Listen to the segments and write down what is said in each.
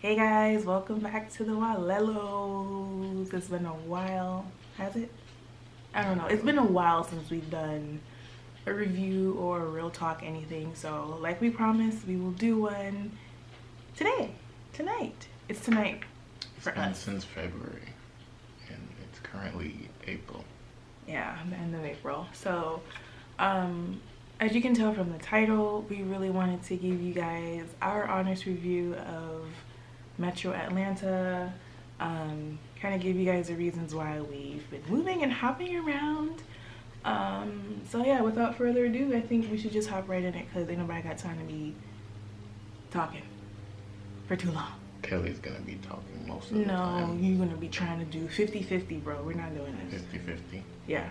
Hey guys, welcome back to the Walelos. It's been a while, has it? I don't know. It's been a while since we've done a review or a real talk anything. So, like we promised, we will do one today, tonight. It's tonight for It's been us. since February, and it's currently April. Yeah, the end of April. So, as you can tell from the title, we really wanted to give you guys our honest review of Metro Atlanta, kind of give you guys the reasons why we've been moving and hopping around. So yeah, without further ado, I think we should just hop right in it because ain't nobody got time to be talking for too long. Kelly's gonna be talking most of the No, time. you're gonna be trying to do 50-50, bro. We're not doing this. 50-50. Yeah.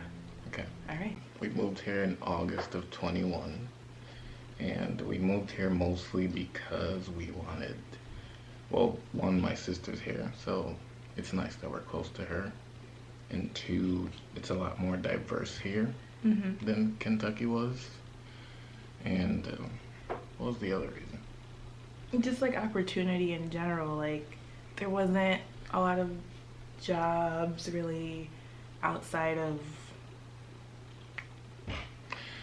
Okay. All right. We moved here in August of 21, and we moved here mostly because we wanted, well, one, my sister's here, so it's nice that we're close to her, and two, it's a lot more diverse here than Kentucky was, and what was the other reason? Just like opportunity in general, like there wasn't a lot of jobs really outside of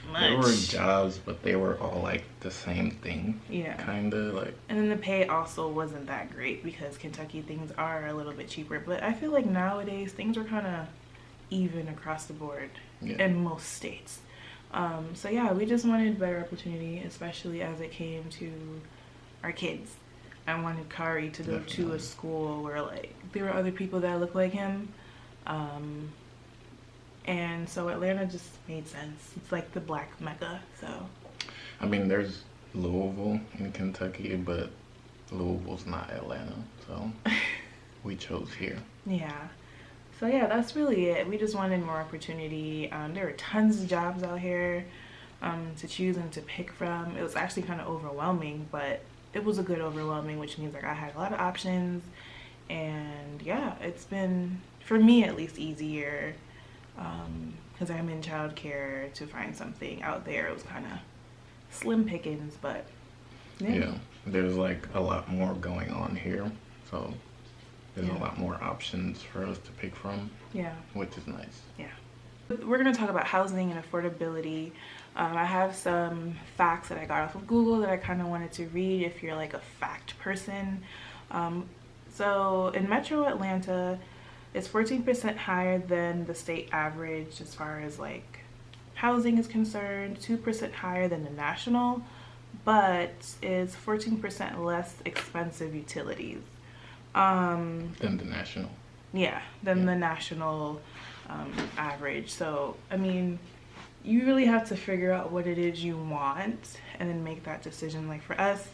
much. There were jobs, but they were all like the same thing. Yeah. Kinda like. And then the pay also wasn't that great because Kentucky things are a little bit cheaper. But I feel like nowadays things are kind of even across the board in most states. So yeah, we just wanted better opportunity, especially as it came to our kids. I wanted Kari to go to a school where like there were other people that looked like him. And so Atlanta just made sense. It's like the black mecca, so. I mean, there's Louisville in Kentucky, but Louisville's not Atlanta, so we chose here. Yeah. So yeah, that's really it. We just wanted more opportunity. There were tons of jobs out here to choose and to pick from. It was actually kind of overwhelming, but it was a good overwhelming, which means like I had a lot of options. And yeah, it's been, for me at least, easier because I'm in childcare to find something out there. It was kind of slim pickings, but yeah, there's like a lot more going on here, so there's a lot more options for us to pick from. Yeah, which is nice. Yeah, we're gonna talk about housing and affordability. I have some facts that I got off of Google that I kind of wanted to read if you're like a fact person. So in Metro Atlanta, it's 14% higher than the state average as far as like housing is concerned, 2% higher than the national, but it's 14% less expensive utilities. Than the national. Yeah, than the national average. So, I mean, you really have to figure out what it is you want and then make that decision. Like for us,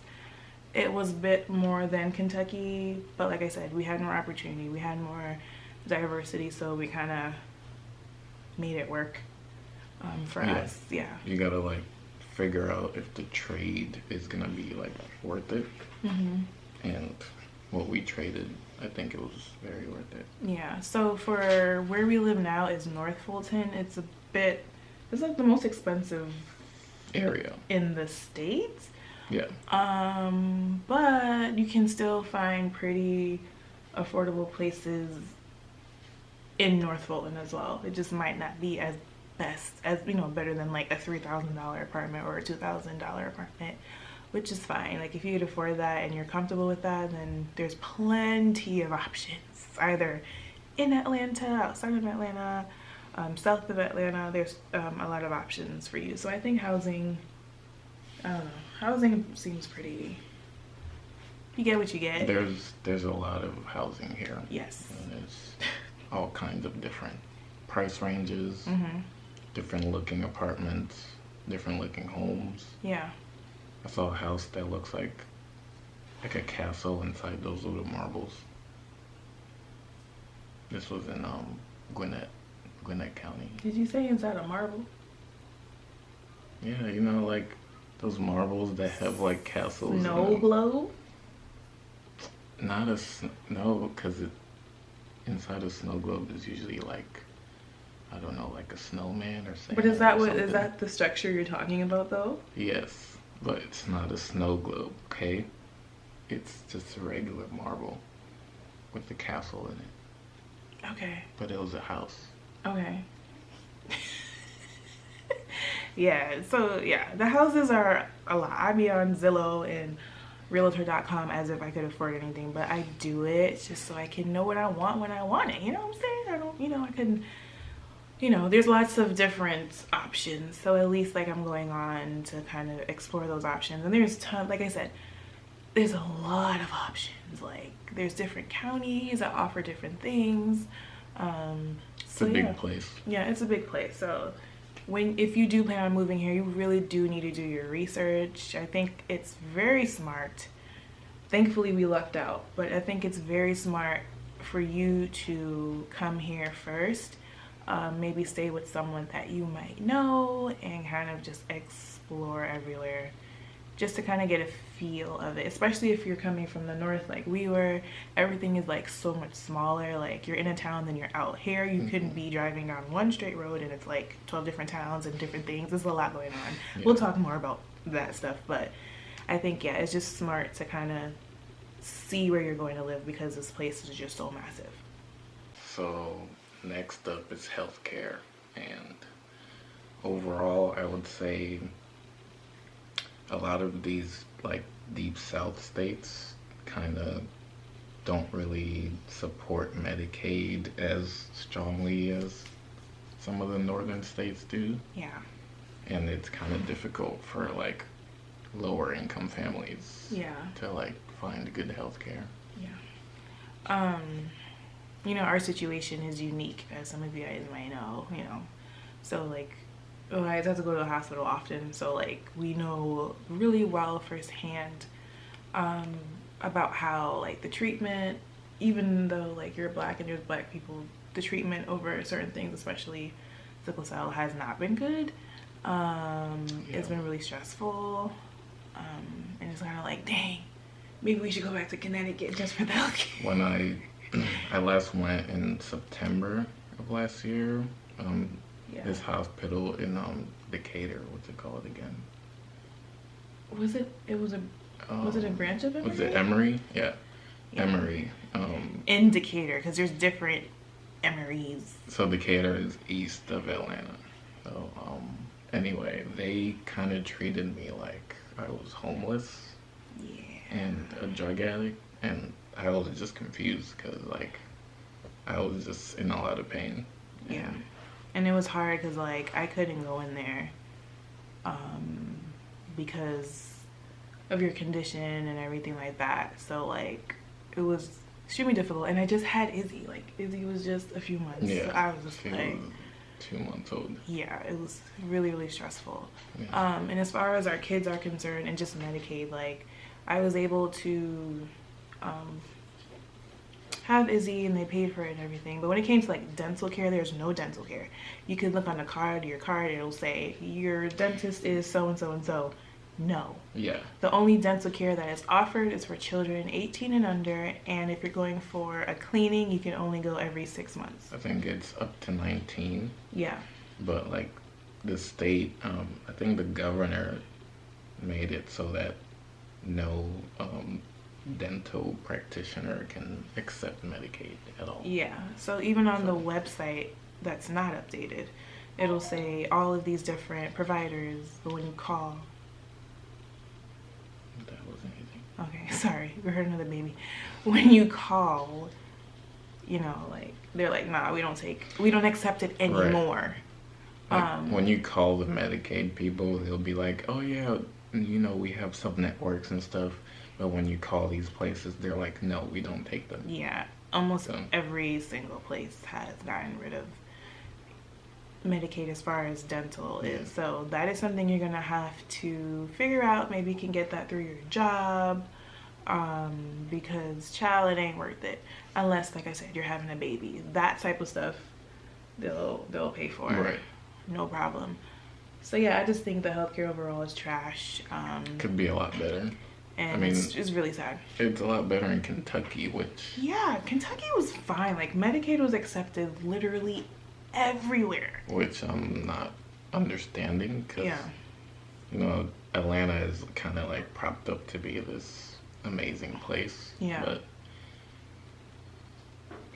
it was a bit more than Kentucky, but like I said, we had more opportunity, we had more diversity, so we kind of made it work for us. Yeah, you gotta like figure out if the trade is gonna be like worth it, and what we traded, I think it was very worth it. Yeah, so for where we live now is North Fulton. It's like the most expensive area in the States. Yeah. But you can still find pretty affordable places in North Fulton as well. It just might not be as better than like a $3,000 apartment or a $2,000 apartment, which is fine. Like if you could afford that and you're comfortable with that, then there's plenty of options, either in Atlanta, outside of Atlanta, south of Atlanta. There's a lot of options for you. So I think housing, I don't know, housing seems pretty, you get what you get. There's a lot of housing here. Yes. And there's all kinds of different price ranges, different looking apartments, different looking homes. Yeah. I saw a house that looks like a castle inside those little marbles. This was in Gwinnett County. Did you say inside a marble? Yeah, you know, like those marbles that have like castles. Snow globe? Not a no, because inside a snow globe is usually like, I don't know, like a snowman or something. But is that the structure you're talking about though? Yes, but it's not a snow globe, okay? It's just a regular marble with a castle in it. Okay. But it was a house. Okay. Yeah, so yeah, the houses are a lot. I be on Zillow and Realtor.com as if I could afford anything, but I do it just so I can know what I want when I want it. You know what I'm saying? I don't, I can, there's lots of different options. So at least like I'm going on to kind of explore those options. And there's like I said, there's a lot of options. Like there's different counties that offer different things. It's a big place. Yeah, it's a big place. So if you do plan on moving here, you really do need to do your research. I think it's very smart. Thankfully, we lucked out, but I think it's very smart for you to come here first. Maybe stay with someone that you might know and kind of just explore everywhere, just to kind of get a feel of it, especially if you're coming from the north like we were. Everything is like so much smaller. Like you're in a town, then you're out here. You couldn't be driving down one straight road and it's like 12 different towns and different things. There's a lot going on. Yeah. We'll talk more about that stuff, but I think, yeah, it's just smart to kind of see where you're going to live because this place is just so massive. So next up is healthcare, and overall I would say a lot of these like deep south states kind of don't really support Medicaid as strongly as some of the northern states do. Yeah. And it's kind of difficult for like lower income families, yeah, to like find good health care. Yeah. Our situation is unique, as some of you guys might know, So like I have to go to the hospital often, so like we know really well firsthand about how like the treatment, even though like you're black and there's black people, the treatment over certain things, especially sickle cell, has not been good. It's been really stressful, and it's kind of like, dang, maybe we should go back to Connecticut just for the healthcare. When I last went in September of last year, this hospital in Decatur, what's it called again? Was it a branch of Emory? Was it Emory? Yeah. Emory. In Decatur, because there's different Emorys. So Decatur is east of Atlanta. So anyway, they kind of treated me like I was homeless. Yeah. And a drug addict, and I was just confused because like I was just in a lot of pain. Yeah. And it was hard because like I couldn't go in there because of your condition and everything like that. So like it was extremely difficult. And I just had Izzy. Like Izzy was just a few months. Yeah. So I was just she like was 2 months old. Yeah, it was really, really stressful. Yeah. And as far as our kids are concerned and just Medicaid, like I was able to have Izzy and they paid for it and everything, but when it came to like dental care, there's no dental care. You can look on the card, your card, it'll say your dentist is so and so and so. No. Yeah. The only dental care that is offered is for children 18 and under, and if you're going for a cleaning, you can only go every 6 months. I think it's up to 19. Yeah. But like the state, I think the governor made it so that no dental practitioner can accept Medicaid at all. Yeah, so even on the website that's not updated, it'll say all of these different providers, but when you call... That wasn't anything. Okay, sorry, we heard another baby. When you call, like, they're like, nah, we don't accept it anymore. Right. Like, when you call the Medicaid people, they'll be like, oh yeah, we have some networks and stuff. But when you call these places, they're like, no, we don't take them. Yeah, almost every single place has gotten rid of Medicaid as far as dental is. So that is something you're going to have to figure out. Maybe you can get that through your job, because child, it ain't worth it. Unless, like I said, you're having a baby. That type of stuff, they'll pay for. Right. No problem. So yeah, I just think the healthcare overall is trash. Could be a lot better. And it's really sad. It's a lot better in Kentucky, Yeah, Kentucky was fine. Like, Medicaid was accepted literally everywhere. Which I'm not understanding, because, Atlanta is kind of like propped up to be this amazing place. Yeah. But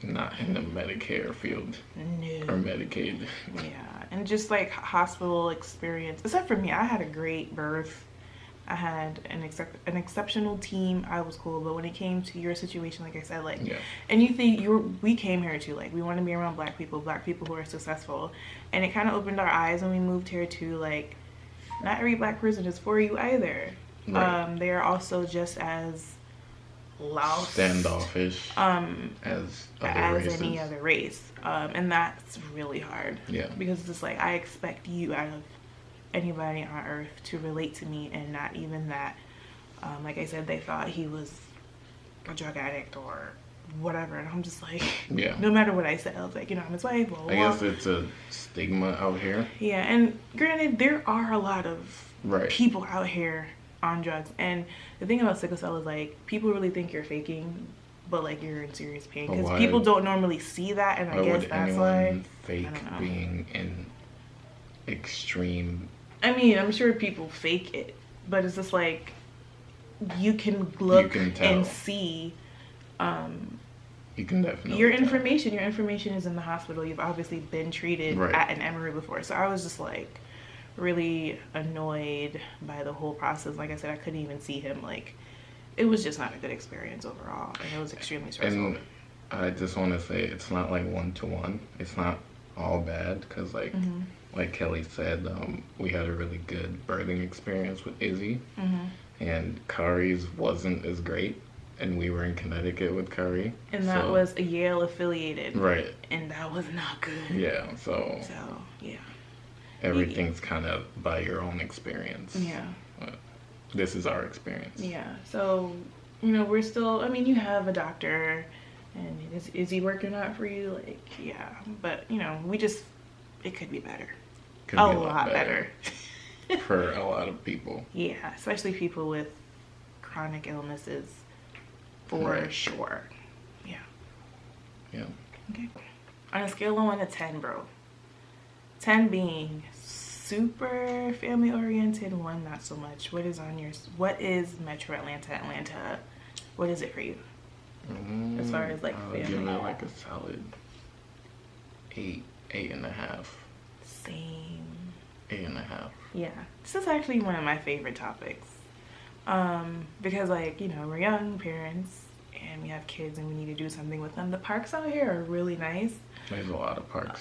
not in the Medicare field No. or Medicaid. Yeah, and just like hospital experience. Except for me, I had a great birth. I had an exceptional team. I was cool, but when it came to your situation, like I said, like, Yeah. and we came here too. Like, we want to be around black people who are successful, and it kind of opened our eyes when we moved here too. Like, not every black person is for you either. Right. They are also just as loud, Standoffish as other races. any other race, and that's really hard. Yeah. Because it's like I expect you out of anybody on earth to relate to me, and not even that. Like I said, they thought he was a drug addict or whatever, and I'm just like, yeah. No matter what I said, I was like, I'm his wife. Blah, blah, I guess it's a stigma out here. Yeah, and granted, there are a lot of people out here on drugs, and the thing about sickle cell is like people really think you're faking, but like you're in serious pain because people don't normally see that, and I guess that's why fake being in extreme. I mean, I'm sure people fake it, but it's just like you can look and see. You can definitely your information is in the hospital. You've obviously been treated at an Emory before, so I was just like really annoyed by the whole process. Like I said, I couldn't even see him. Like, it was just not a good experience overall, and it was extremely stressful. And I just want to say, it's not like 1-to-1. It's not all bad, because like Kelly said, we had a really good birthing experience with Izzy, and Kari's wasn't as great, and we were in Connecticut with Kari, and that was a Yale affiliated, right? And that was not good. Yeah, so yeah. Everything's kind of by your own experience. Yeah. This is our experience. Yeah. So, we're still, I mean, you have a doctor, and is he working out for you? Like, yeah. But, it could be better. Could be a lot better. For a lot of people. Yeah. Especially people with chronic illnesses. For sure. Yeah. Yeah. Okay. On a scale of 1 to 10, bro. 10 being super family oriented, 1 not so much. What is Metro Atlanta? What is it for you? As far as like family. I'll give it like a solid 8.5. Same. 8.5. Yeah. This is actually one of my favorite topics. Because like, we're young parents and we have kids and we need to do something with them. The parks out here are really nice. There's a lot of parks.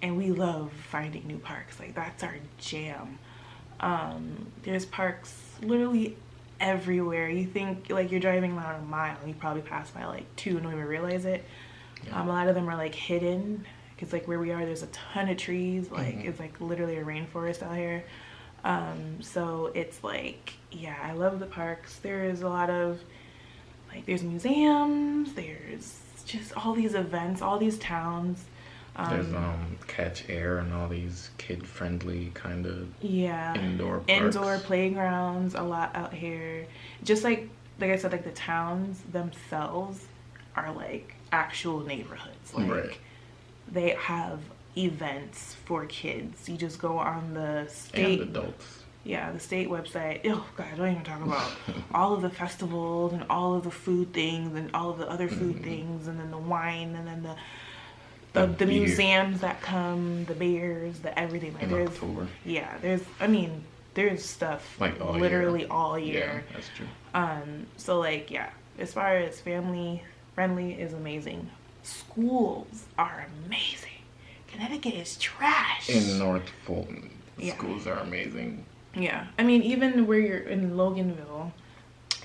And we love finding new parks. Like, that's our jam. There's parks literally everywhere. You think like you're driving around a mile and you probably pass by like 2 and don't even realize it. Yeah. A lot of them are like hidden because like where we are, there's a ton of trees. Like it's like literally a rainforest out here. So it's like, yeah, I love the parks. There's a lot of like, there's museums, there's just all these events, all these towns. There's Catch Air and all these kid-friendly kind of indoor parks. Indoor playgrounds a lot out here. Just like I said, like the towns themselves are like actual neighborhoods. Like they have events for kids. You just go on the state and adults. Yeah, the state website. Oh God, I don't even talk about all of the festivals and all of the food things and all of the other food things, and then the wine, and then the museums that come, the beers, the everything. Like there's October. Yeah, there's stuff like literally all year. Yeah, that's true. So like, yeah, as far as family friendly is amazing. Schools are amazing. Connecticut is trash. In North Fulton, schools are amazing. Yeah, I mean, even where you're in Loganville,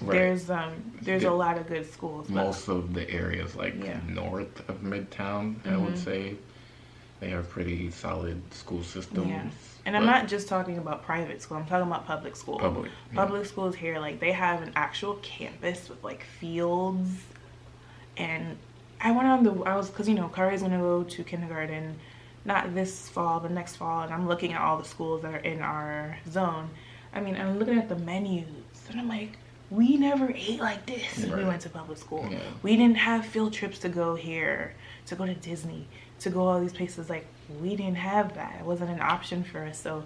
there's a lot of good schools. Most of the areas like north of Midtown, I would say, they have pretty solid school systems. Yeah. And I'm not just talking about private school. I'm talking about public school. Public schools here, like they have an actual campus with like fields. And I went because Kari's gonna go to kindergarten, not this fall, but next fall, and I'm looking at all the schools that are in our zone. I mean, I'm looking at the menus, and I'm like, we never ate like this when we went to public school. Yeah. We didn't have field trips to go here, to go to Disney, to go all these places. Like, we didn't have that. It wasn't an option for us. So,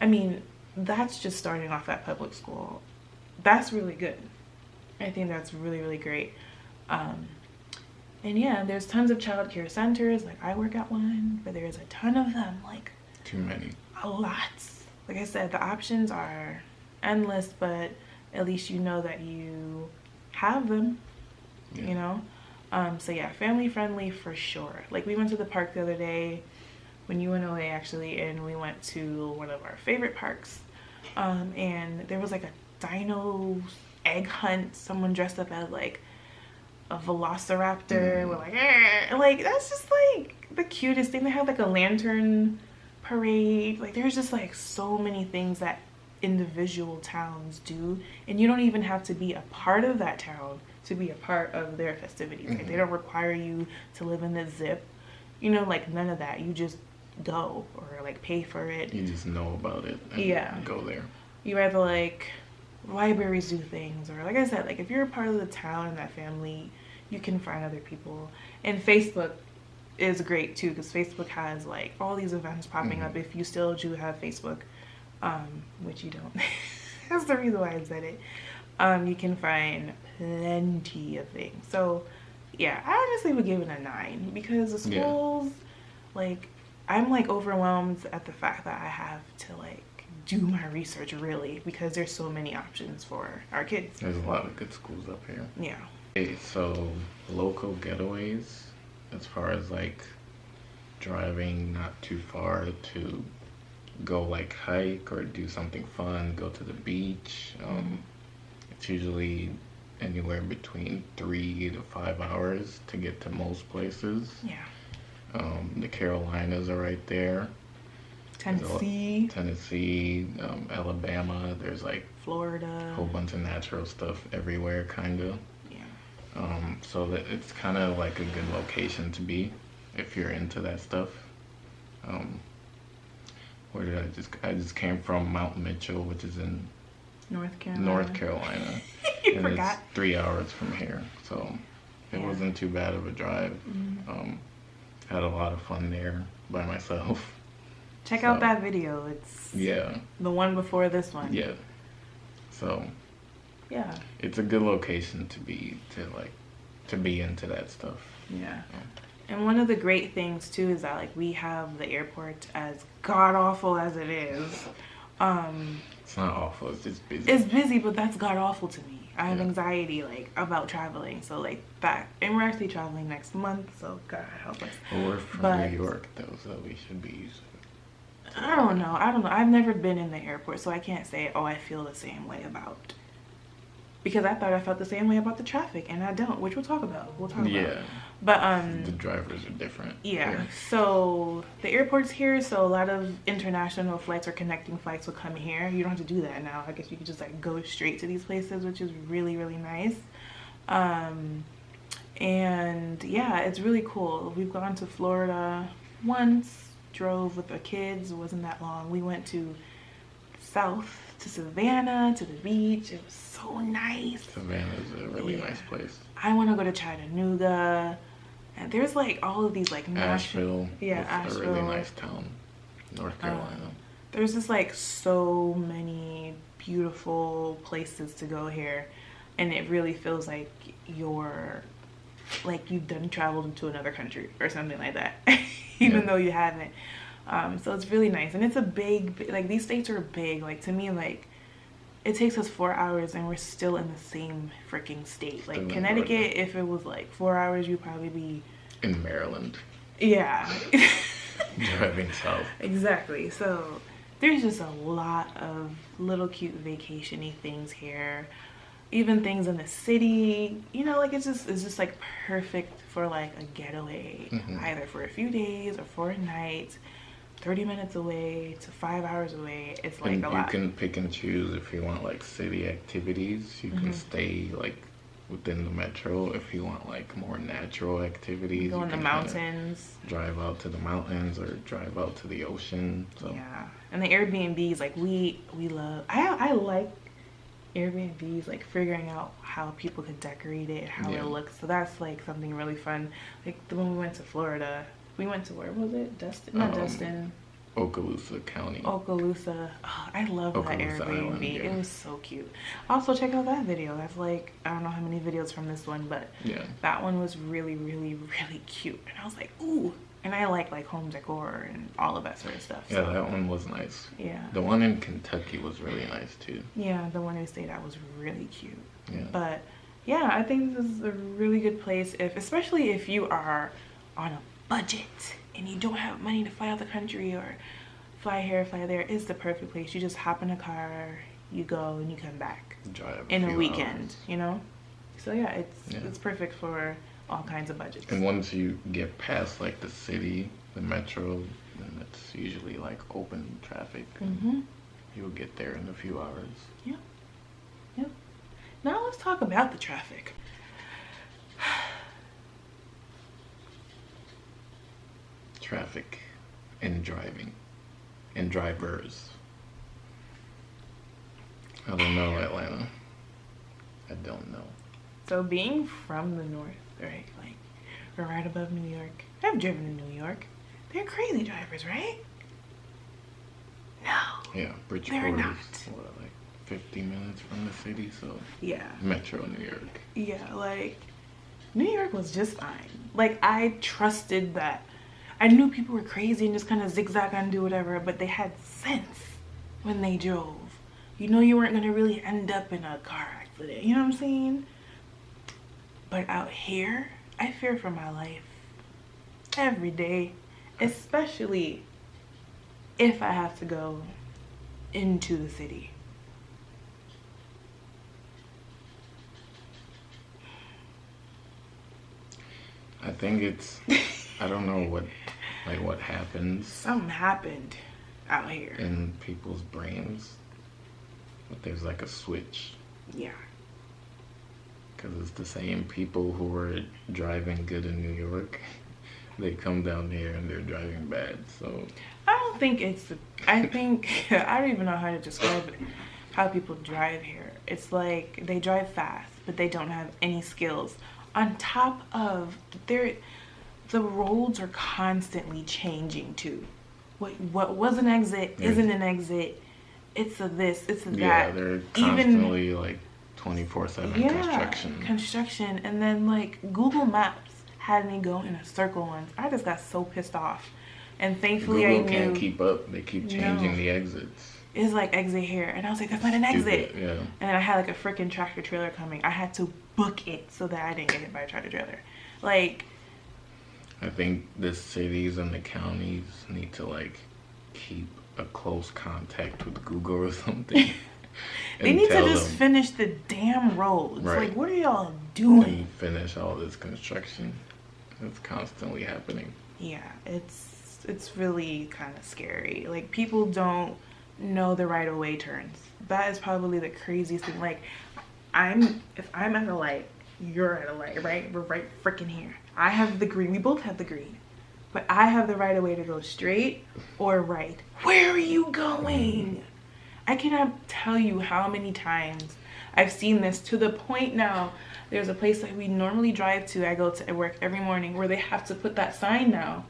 I mean, that's just starting off at public school. That's really good. I think that's really, really great. And yeah, there's tons of childcare centers. Like I work at one, but there's a ton of them. Like Too many. a lot. Like I said, the options are endless, but at least you know that you have them. Yeah. You know. So yeah, family friendly for sure. Like we went to the park the other day when you went away actually, and we went to one of our favorite parks. And there was like a dino egg hunt. Someone dressed up as like a velociraptor with like that's just like the cutest thing. They had like a lantern parade. Like there's just like so many things that individual towns do, and you don't even have to be a part of that town to be a part of their festivities. Like they don't require you to live in the zip, you know, like none of that. You just go or like pay for it. You just know about it and go there. You either like libraries do things, or like I said, like if you're a part of the town and that family, you can find other people. And Facebook is great too, because Facebook has like all these events popping up if you still do have Facebook, which you don't. That's the reason why I said it. You can find plenty of things. So yeah, I honestly would give it a 9 because the schools, like I'm like overwhelmed at the fact that I have to like do my research really, because there's so many options for our kids. There's a lot of good schools up here. Yeah. Okay, so local getaways, as far as like driving not too far to go like hike or do something fun, go to the beach. It's usually anywhere between 3 to 5 hours to get to most places. Yeah. The Carolinas are right there. Tennessee, Alabama. There's like Florida, a whole bunch of natural stuff everywhere, kind of. Yeah. So that it's kind of like a good location to be if you're into that stuff. Where did I just came from Mount Mitchell, which is in North Carolina. You and forgot. It's 3 hours from here, so it wasn't too bad of a drive. Had a lot of fun there by myself. Check out that video. It's the one before this one. Yeah. So yeah, it's a good location to be into that stuff. Yeah. And one of the great things too is that like we have the airport, as god awful as it is. It's not awful. It's just busy. It's busy, but that's god awful to me. I have anxiety like about traveling, so like that. And we're actually traveling next month, so God help us. Well, we're from New York though, so we should be used to it. I don't know. I've never been in the airport, so I can't say, oh, I feel the same way about. Because I thought I felt the same way about the traffic, and I don't, which we'll talk about. Yeah. But the drivers are different. Yeah. Here. So the airport's here, so a lot of international flights or connecting flights will come here. You don't have to do that now. I guess you can just like go straight to these places, which is really, really nice. And yeah, it's really cool. We've gone to Florida once. Drove with the kids. It wasn't that long. We went to south to Savannah, to the beach. It was so nice. Savannah's a really nice place. I want to go to Chattanooga. And there's like all of these like Asheville. Asheville. A really nice town, North Carolina. There's just like so many beautiful places to go here, and it really feels like you've done traveled to another country or something like that. Even though you haven't. So it's really nice. And it's a big, like these states are big. Like to me, like it takes us 4 hours and we're still in the same freaking state. Like Connecticut, if it was like 4 hours, you'd probably be in Maryland. Yeah. Driving south. Exactly. So there's just a lot of little cute vacation-y things here. Even things in the city, you know, like it's just like perfect for like a getaway, either for a few days or for a night, 30 minutes away to 5 hours away. It's like a lot. You can pick and choose if you want like city activities. You can stay like within the metro. If you want like more natural activities, go in the mountains, drive out to the mountains or drive out to the ocean. So yeah, and the Airbnbs, like we love. I like Airbnbs, like figuring out how people could decorate it, how it looks. So that's like something really fun. Like when we went to Florida, we went to, where was it? Destin? Not Destin. Okaloosa County. Okaloosa. Oh, I love that Okaloosa Airbnb. Island, yeah. It was so cute. Also, check out that video. That's like, I don't know how many videos from this one, but Yeah. that one was really, really, really cute. And I was like, ooh. And I like home decor and all of that sort of stuff. Yeah, so. that one was nice. Yeah. The one in Kentucky was really nice too. Yeah, the one we stayed at was really cute. Yeah. But yeah, I think this is a really good place, especially if you are on a budget and you don't have money to fly out the country or fly here, fly there. It's the perfect place. You just hop in a car, you go, and you come back Drive in a few weekend. hours. You know. So yeah, it's perfect for all kinds of budgets. And once you get past like the city, the metro, then it's usually like open traffic. Mm-hmm. You'll get there in a few hours. Yeah. Yep. Now let's talk about the traffic. Traffic and driving and drivers. I don't know, Atlanta. I don't know. So being from the north, right? Like, we're right above New York. I've driven in New York. They're crazy drivers, right? No. Yeah, Bridgeport They're not. is what, like 50 minutes from the city, so Yeah. Metro New York. Yeah, like, New York was just fine. Like, I trusted that. I knew people were crazy and just kind of zigzag and do whatever, but they had sense when they drove. You know you weren't going to really end up in a car accident. You know what I'm saying? But out here, I fear for my life every day, especially if I have to go into the city. I think it's, I don't know what happens Something happened out here. in people's brains, but there's like a switch. Yeah. Because it's the same people who were driving good in New York. They come down here and they're driving bad. So I don't think I think, I don't even know how to describe it, how people drive here. It's like they drive fast, but they don't have any skills. On top of, the roads are constantly changing too. What was an exit isn't an exit. It's a this, it's a that. yeah, they're constantly like 24/7 construction. And then like Google Maps had me go in a circle once. I just got so pissed off. And thankfully Google I knew can't keep up. They keep changing the exits. it's like exit here. And I was like, that's not an exit. Stupid, yeah. And then I had like a freaking tractor trailer coming. I had to book it so that I didn't get hit by a tractor trailer. Like, I think the cities and the counties need to like keep a close contact with Google or something. they and need to tell just them, finish the damn roads. Right. Like, what are y'all doing? and finish all this construction. It's constantly happening. Yeah, it's really kind of scary. Like, people don't know the right of way turns. That is probably the craziest thing. Like, if I'm at a light, you're at a light, right? We're right freaking here. I have the green. We both have the green. But I have the right of way to go straight or right. Where are you going? I cannot tell you how many times I've seen this, to the point now there's a place that we normally drive to. I go to work every morning where they have to put that sign now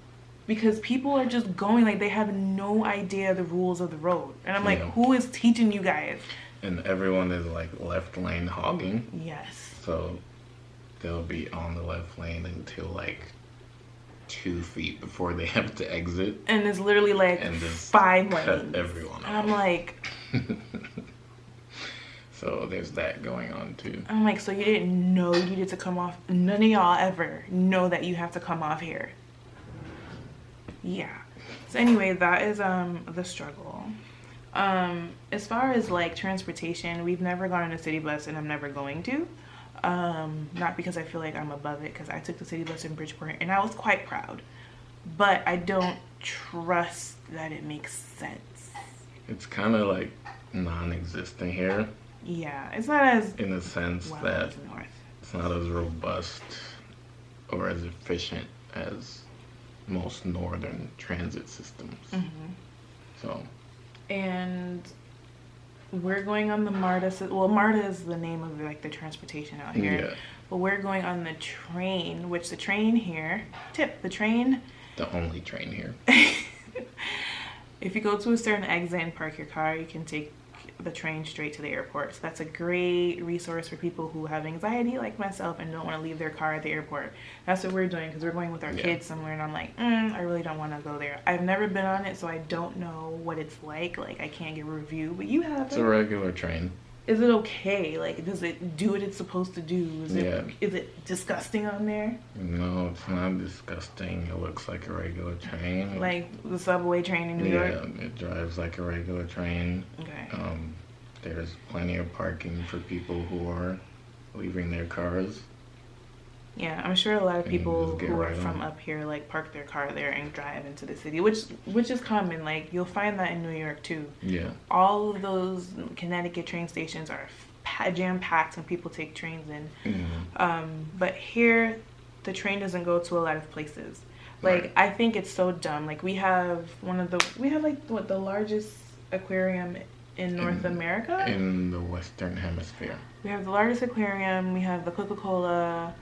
because people are just going like they have no idea the rules of the road. And I'm like, Yeah. who is teaching you guys? And everyone is like left lane hogging. Yes. So they'll be on the left lane until like 2 feet before they have to exit. And it's literally like And just 5 cut lanes. everyone And I'm off. like, So there's that going on too. so you didn't know you needed to come off. None of y'all ever know that you have to come off here. Yeah. So anyway, that is the struggle. As far as like transportation, we've never gone on a city bus and I'm never going to. Not because I feel like I'm above it, because I took the city bus in Bridgeport and I was quite proud. But I don't trust that it makes sense. It's kind of like non-existent here Yeah, it's not as in the sense well that as north. it's not as robust or as efficient as most northern transit systems. So And we're going on the MARTA. Well, MARTA is the name of like the transportation out here. Yeah. But we're going on the train, which the train here, the train the only train here. If you go to a certain exit and park your car, you can take the train straight to the airport. So that's a great resource for people who have anxiety like myself and don't want to leave their car at the airport. That's what we're doing because we're going with our kids somewhere, and I'm like, I really don't want to go there. I've never been on it, so I don't know what it's like. Like, I can't give a review, but you have It's a regular train. Is it okay? Like, does it do what it's supposed to do? Is it disgusting on there? No, it's not disgusting. It looks like a regular train. Like the subway train in New York? Yeah, it drives like a regular train. Okay. There's plenty of parking for people who are leaving their cars. Yeah, I'm sure a lot of people who are from up here like park their car there and drive into the city, which is common. Like, you'll find that in New York too. Yeah. All of those Connecticut train stations are jam packed when people take trains in. But here, the train doesn't go to a lot of places. Like, right. I think it's so dumb. Like, we have the largest aquarium in North America? In the Western Hemisphere. We have the largest aquarium. We have the Coca-Cola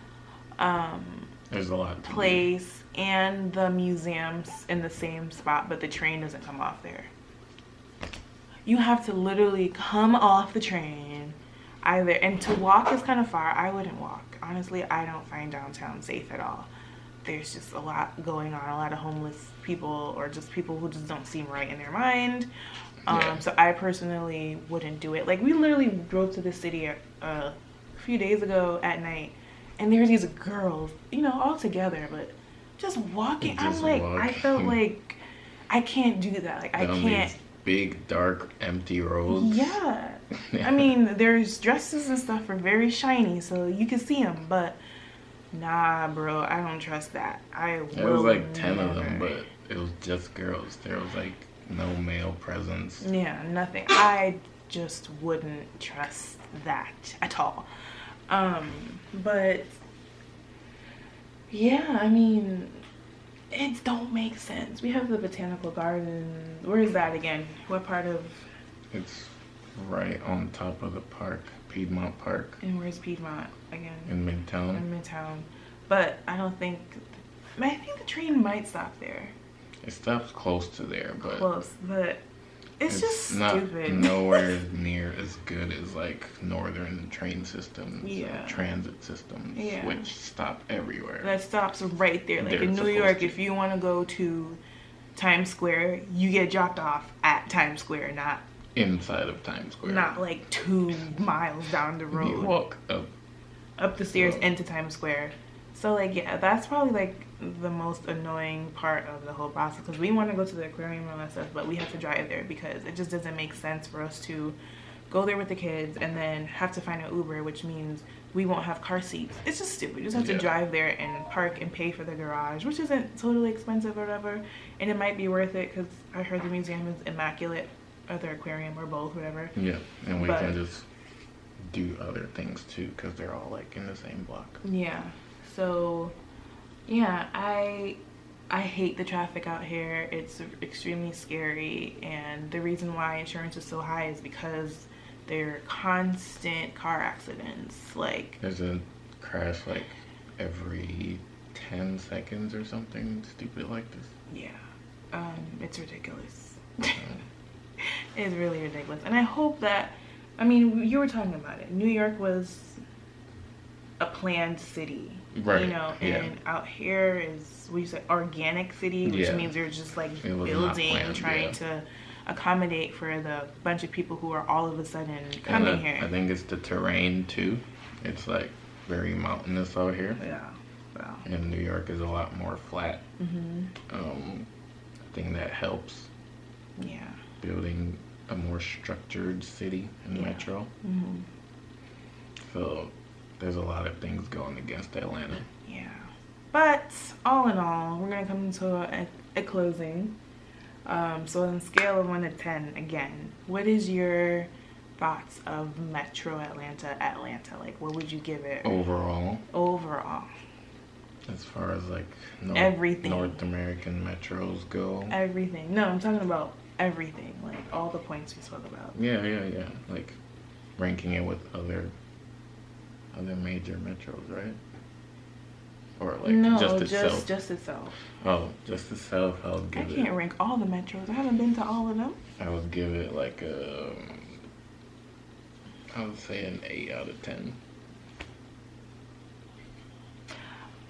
there's a lot place and the museums in the same spot, but the train doesn't come off there. You have to literally come off the train either, and to walk is kind of far. I wouldn't walk. Honestly, I don't find downtown safe at all. There's just a lot going on, a lot of homeless people or just people who just don't seem right in their mind. So I personally wouldn't do it. Like, we literally drove to the city a few days ago at night, and there's these girls, all together, but just walking. I felt like I can't do that. Like, I can't. These big, dark, empty roads. Yeah. I mean, there's dresses and stuff are very shiny, so you can see them, but nah, bro, I don't trust that. There was like 10 of them, but it was just girls. There was like no male presence. Yeah, nothing. I just wouldn't trust that at all. But yeah, I mean, it don't make sense. We have the botanical garden. Where is that again? What part of? It's right on top of the park, Piedmont Park. And where's Piedmont again? In Midtown. In Midtown. But I think the train might stop there. It stops close to there, but it's just not stupid. Nowhere near as good as like northern train systems, yeah, transit systems, which stop everywhere. That stops right there. Like in New York, if you want to go to Times Square, you get dropped off at Times Square, not inside of Times Square. Not like 2 miles down the road. You walk up the stairs into Times Square. So like, yeah, that's probably like the most annoying part of the whole process, because we want to go to the aquarium and all that stuff, but we have to drive there because it just doesn't make sense for us to go there with the kids and then have to find an Uber, which means we won't have car seats. It's just stupid. You just have to drive there and park and pay for the garage, which isn't totally expensive or whatever, and it might be worth it because I heard the museum is immaculate, or the aquarium, or both, whatever. Yeah, and we can just do other things too because they're all like in the same block. Yeah. So, yeah, I hate the traffic out here. It's extremely scary, and the reason why insurance is so high is because there are constant car accidents. Like, there's a crash like every 10 seconds or something stupid like this. Yeah, it's ridiculous. It's really ridiculous, and I hope that, I mean, you were talking about it. New York was a planned city. Right. And out here is, what you say, organic city, which means you're just like building, trying to accommodate for the bunch of people who are all of a sudden coming here. I think it's the terrain too. It's like very mountainous out here. Yeah. Wow. And New York is a lot more flat. I think that helps. Yeah. Building a more structured city and metro. So there's a lot of things going against Atlanta. Yeah. But all in all, we're going to come to a closing. So on a scale of 1 to 10, again, what is your thoughts of Metro Atlanta? Like, what would you give it? Overall. As far as like everything. North American metros go. Everything. No, I'm talking about everything. Like all the points we spoke about. Yeah. Like ranking it with other major metros, right? or like No, just itself? just itself. Oh, just itself. I can't rank all the metros. I haven't been to all of them. I would give it like a, I would say an 8 out of 10.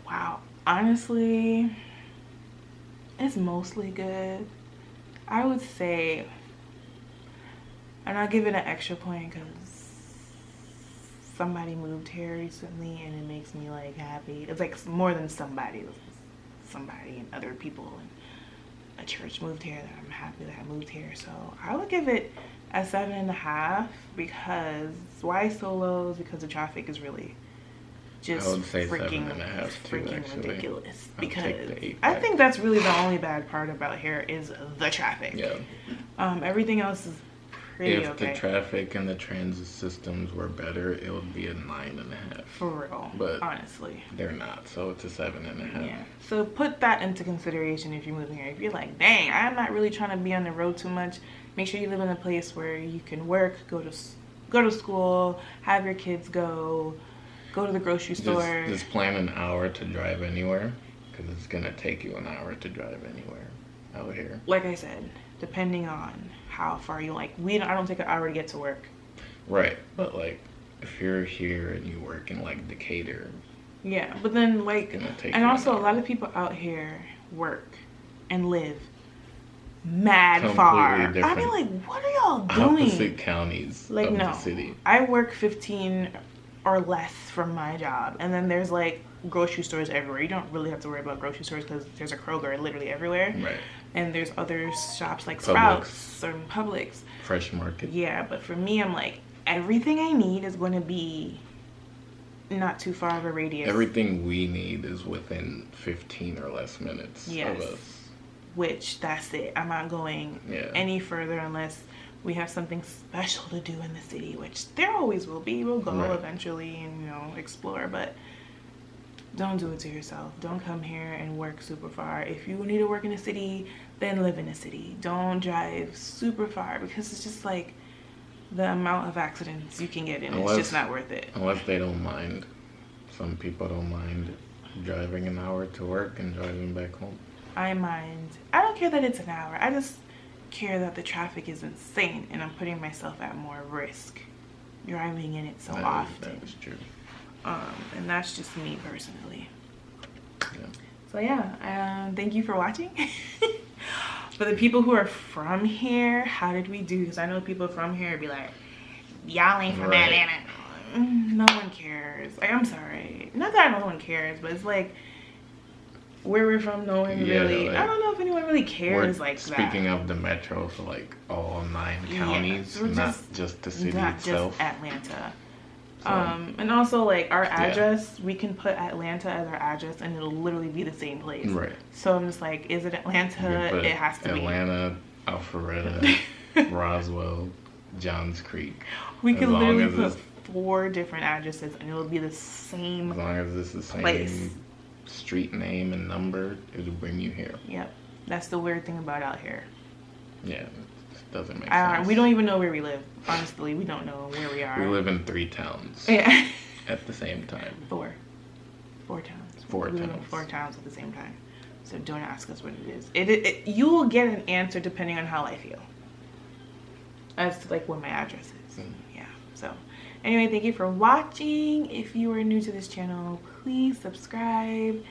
Wow. Honestly, it's mostly good. I would say, and I'll give it an extra point because somebody moved here recently and it makes me like happy. It's like more than somebody and other people, and a church moved here that I'm happy that I moved here. So I would give it a 7.5 because why so low is because the traffic is really just I would say freaking 7.5 too, actually. ridiculous. I'll Because take the 8 I back. think that's really the only bad part about here is the traffic. Yeah. Everything else is pretty If okay. the traffic and the transit systems were better, it would be a 9.5. For real, But honestly. they're not, so it's a 7.5. Yeah. So put that into consideration if you're moving here. If you're like, dang, I'm not really trying to be on the road too much, make sure you live in a place where you can work, go to school, have your kids go to the grocery store. Just plan an hour to drive anywhere, because it's gonna take you an hour to drive anywhere out here. Like I said, depending on how far you like. I don't take an hour to get to work. Right, but like if you're here and you work in like Decatur, Yeah, but then like, it's gonna take and you also an a hour. lot of people out here work and live mad Completely far. I different. mean, like, what are y'all doing? Opposite counties Like, of no, the city. I work 15 or less from my job, and then there's like grocery stores everywhere. You don't really have to worry about grocery stores because there's a Kroger literally everywhere, Right. and there's other shops like Publix. Sprouts or Publix. Fresh market. Yeah, but for me, I'm like, everything I need is going to be not too far of a radius. Everything we need is within 15 or less minutes Yes. of us. Which, that's it. I'm not going Yeah. any further unless we have something special to do in the city, which there always will be. We'll go Right. eventually and, explore, but don't do it to yourself. Don't come here and work super far. If you need to work in a city, then live in a city. Don't drive super far because it's just like the amount of accidents you can get in. It's just not worth it. Unless they don't mind. Some people don't mind driving an hour to work and driving back home. I mind. I don't care that it's an hour. I just care that the traffic is insane and I'm putting myself at more risk driving in it so often. That is true. And that's just me personally. Yeah. So yeah, thank you for watching. For the people who are from here, how did we do? Because I know people from here be like, y'all ain't from Right. Atlanta. No one cares. Like, I'm sorry. Not that no one cares, but it's like where we're from, no one Yeah, really. like, I don't know if anyone really cares like that. Speaking of the metro, so like all 9 counties, we're not just the city not itself. just Atlanta. So, And also like our address, we can put Atlanta as our address and it'll literally be the same place. Right. So I'm just like, is it you Atlanta? can put It has to Atlanta, Alpharetta, Roswell, Johns Creek. be. We As can long literally as put it's- 4 different addresses and it'll be the As same. long as it's the same Place. street name and number, it'll bring you here. Yep. That's the weird thing about out here. Yeah, it doesn't make sense. We don't even know where we live. Honestly, we don't know where we are. We live in 3 towns Yeah. at the same time. 4 towns. 4 We live in towns. 4 towns at the same time. So don't ask us what it is. You will get an answer depending on how I feel. As to like what my address is. Yeah. So anyway, thank you for watching. If you are new to this channel, please subscribe,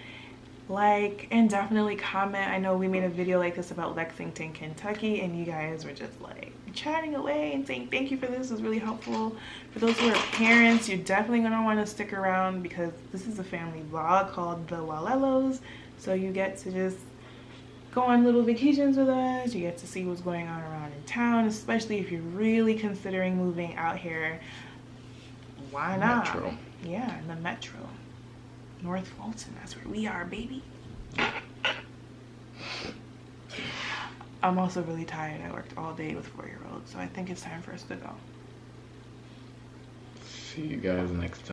like, and definitely comment. I know we made a video like this about Lexington, Kentucky, and you guys were just like chatting away and saying thank you for this. It was really helpful. For those who are parents, you're definitely gonna want to stick around because this is a family vlog called The Walellos. So you get to just go on little vacations with us. You get to see what's going on around in town, especially if you're really considering moving out here. Why not? Metro. Yeah, in the metro. North Fulton, that's where we are, baby. I'm also really tired. I worked all day with 4-year-olds, so I think it's time for us to go. See you guys next time.